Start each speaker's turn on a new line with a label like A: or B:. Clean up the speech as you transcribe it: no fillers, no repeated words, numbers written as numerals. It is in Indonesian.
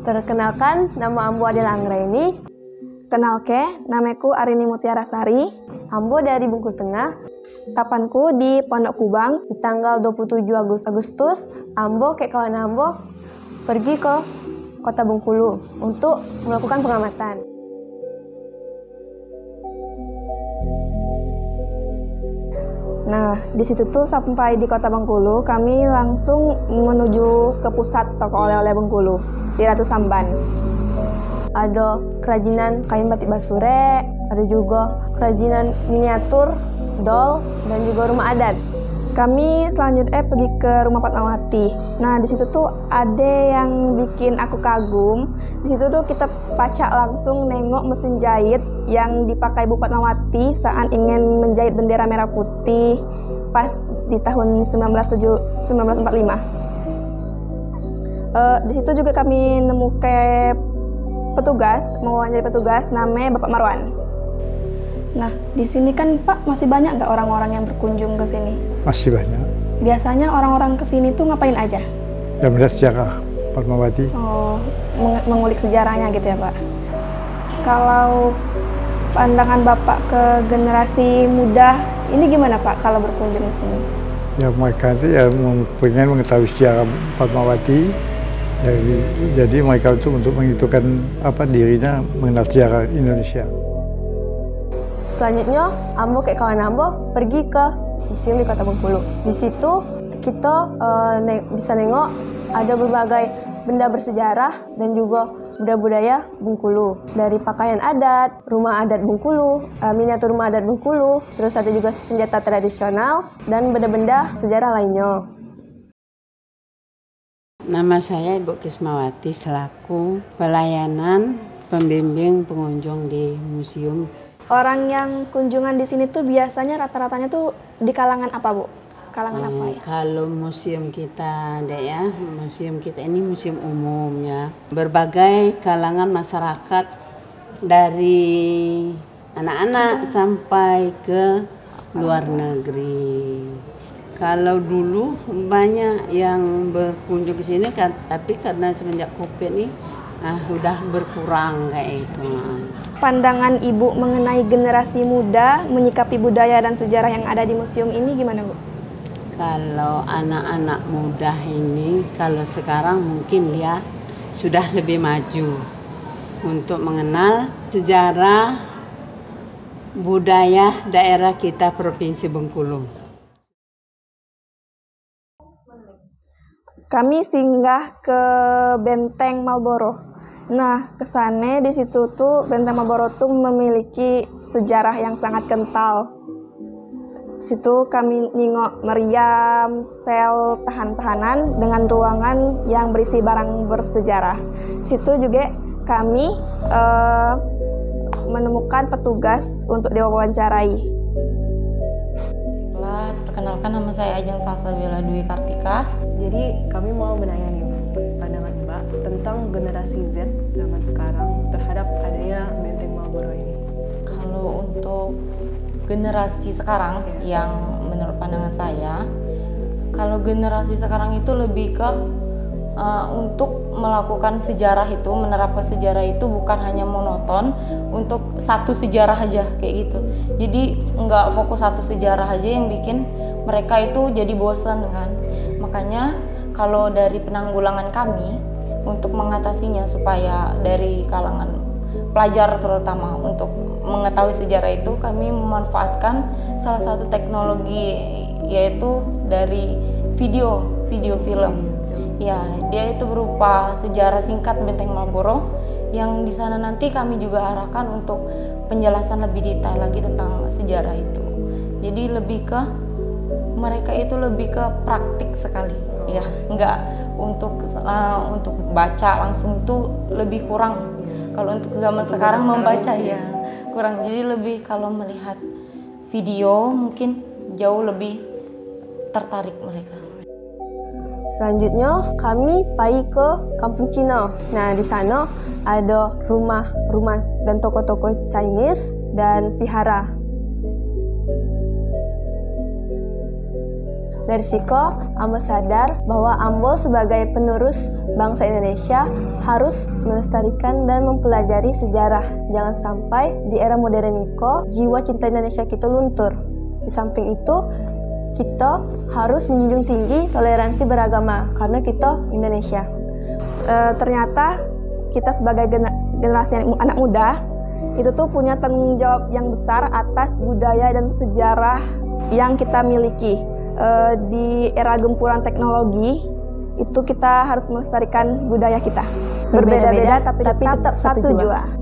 A: Perkenalkan, nama Ambo adalah Anggraini.
B: Kenalke, namaku Arini Mutiara Sari.
A: Ambo dari Bengkulu Tengah.
B: Tapanku di Pondok Kubang.
A: Di tanggal 27 Agustus, Ambo kayak kawan Ambo pergi ke kota Bengkulu untuk melakukan pengamatan.
B: Nah, di situ tuh sampai di kota Bengkulu, kami langsung menuju ke pusat toko oleh-oleh Bengkulu di Ratu Samban.
A: Ada kerajinan kain batik basure, ada juga kerajinan miniatur, doll, dan juga rumah adat.
B: Kami selanjutnya pergi ke rumah Fatmawati. Nah, di situ tuh ada yang bikin aku kagum. Di situ tuh kita pacak langsung nengok mesin jahit yang dipakai Bu Fatmawati saat ingin menjahit bendera merah putih pas di tahun 1945. Di situ juga kami nemu kayak petugas, mewawancarai petugas namanya Bapak Marwan. Nah, di sini kan Pak masih banyak nggak orang-orang yang berkunjung ke sini?
C: Masih banyak.
B: Biasanya orang-orang ke sini tuh ngapain aja?
C: Ya, melihat sejarah Fatmawati.
B: Oh, mengulik sejarahnya gitu ya Pak. Kalau pandangan Bapak ke generasi muda, ini gimana Pak kalau berkunjung ke sini?
C: Ya, mereka itu ya pengen mengetahui sejarah Fatmawati. Jadi mereka itu untuk menghitungkan dirinya mengenal sejarah Indonesia.
A: Selanjutnya, Ambo kayak kawan Ambo pergi ke museum di kota Bengkulu. Di situ kita bisa nengok ada berbagai benda bersejarah dan juga budaya Bengkulu. Dari pakaian adat, rumah adat Bengkulu, miniatur rumah adat Bengkulu, terus ada juga senjata tradisional dan benda-benda sejarah lainnya.
D: Nama saya Ibu Kismawati selaku pelayanan pembimbing pengunjung di museum.
B: Orang yang kunjungan di sini tuh biasanya rata-ratanya tuh di kalangan apa Bu? Kalangan apa ya?
D: Kalau museum kita ada ya, museum kita ini museum umum ya. Berbagai kalangan masyarakat dari anak-anak sampai ke luar negeri. Kalau dulu banyak yang berkunjung ke sini kan, tapi karena semenjak Covid ini udah berkurang kayak itu.
B: Pandangan Ibu mengenai generasi muda menyikapi budaya dan sejarah yang ada di museum ini gimana Bu?
D: Kalau anak-anak muda ini, kalau sekarang mungkin dia sudah lebih maju untuk mengenal sejarah budaya daerah kita Provinsi Bengkulu.
B: Kami singgah ke Benteng Marlborough. Nah, kesannya di situ tuh Benteng Marlborough tuh memiliki sejarah yang sangat kental. Situ kami nengok meriam, sel tahan-tahanan dengan ruangan yang berisi barang bersejarah. Situ juga kami menemukan petugas untuk diwawancarai.
E: Perkenalkan, nama saya Ajeng Salsabila Dwi Kartika.
F: Jadi kami mau menanya nih pandangan Mbak tentang generasi Z zaman sekarang terhadap adanya Benteng Marlborough ini.
E: Kalau untuk generasi sekarang yang menurut pandangan saya, kalau generasi sekarang itu lebih ke untuk melakukan sejarah itu, menerapkan sejarah itu bukan hanya monoton untuk satu sejarah aja kayak gitu. Jadi nggak fokus satu sejarah aja yang bikin mereka itu jadi bosan kan. Makanya kalau dari penanggulangan kami untuk mengatasinya supaya dari kalangan pelajar terutama untuk mengetahui sejarah itu, kami memanfaatkan salah satu teknologi yaitu dari video film. Ya, dia itu berupa sejarah singkat Benteng Marlborough yang di sana nanti kami juga arahkan untuk penjelasan lebih detail lagi tentang sejarah itu. Jadi lebih ke mereka itu lebih ke praktik sekali, ya, enggak untuk baca langsung itu lebih kurang. Kalau untuk zaman sekarang membaca ya kurang. Jadi lebih kalau melihat video mungkin jauh lebih tertarik mereka.
A: Selanjutnya kami pergi ke Kampung Cina. Nah, di sana ada rumah-rumah dan toko-toko Chinese dan vihara. Dari situ, Ambo sadar bahwa Ambo sebagai penerus bangsa Indonesia harus melestarikan dan mempelajari sejarah. Jangan sampai di era modern ini jiwa cinta Indonesia kita luntur. Di samping itu, kita harus menjunjung tinggi toleransi beragama karena kita Indonesia.
B: Ternyata kita sebagai generasi anak muda itu tuh punya tanggung jawab yang besar atas budaya dan sejarah yang kita miliki. Di era gempuran teknologi itu kita harus melestarikan budaya kita. Berbeda-beda tapi tetap satu jua.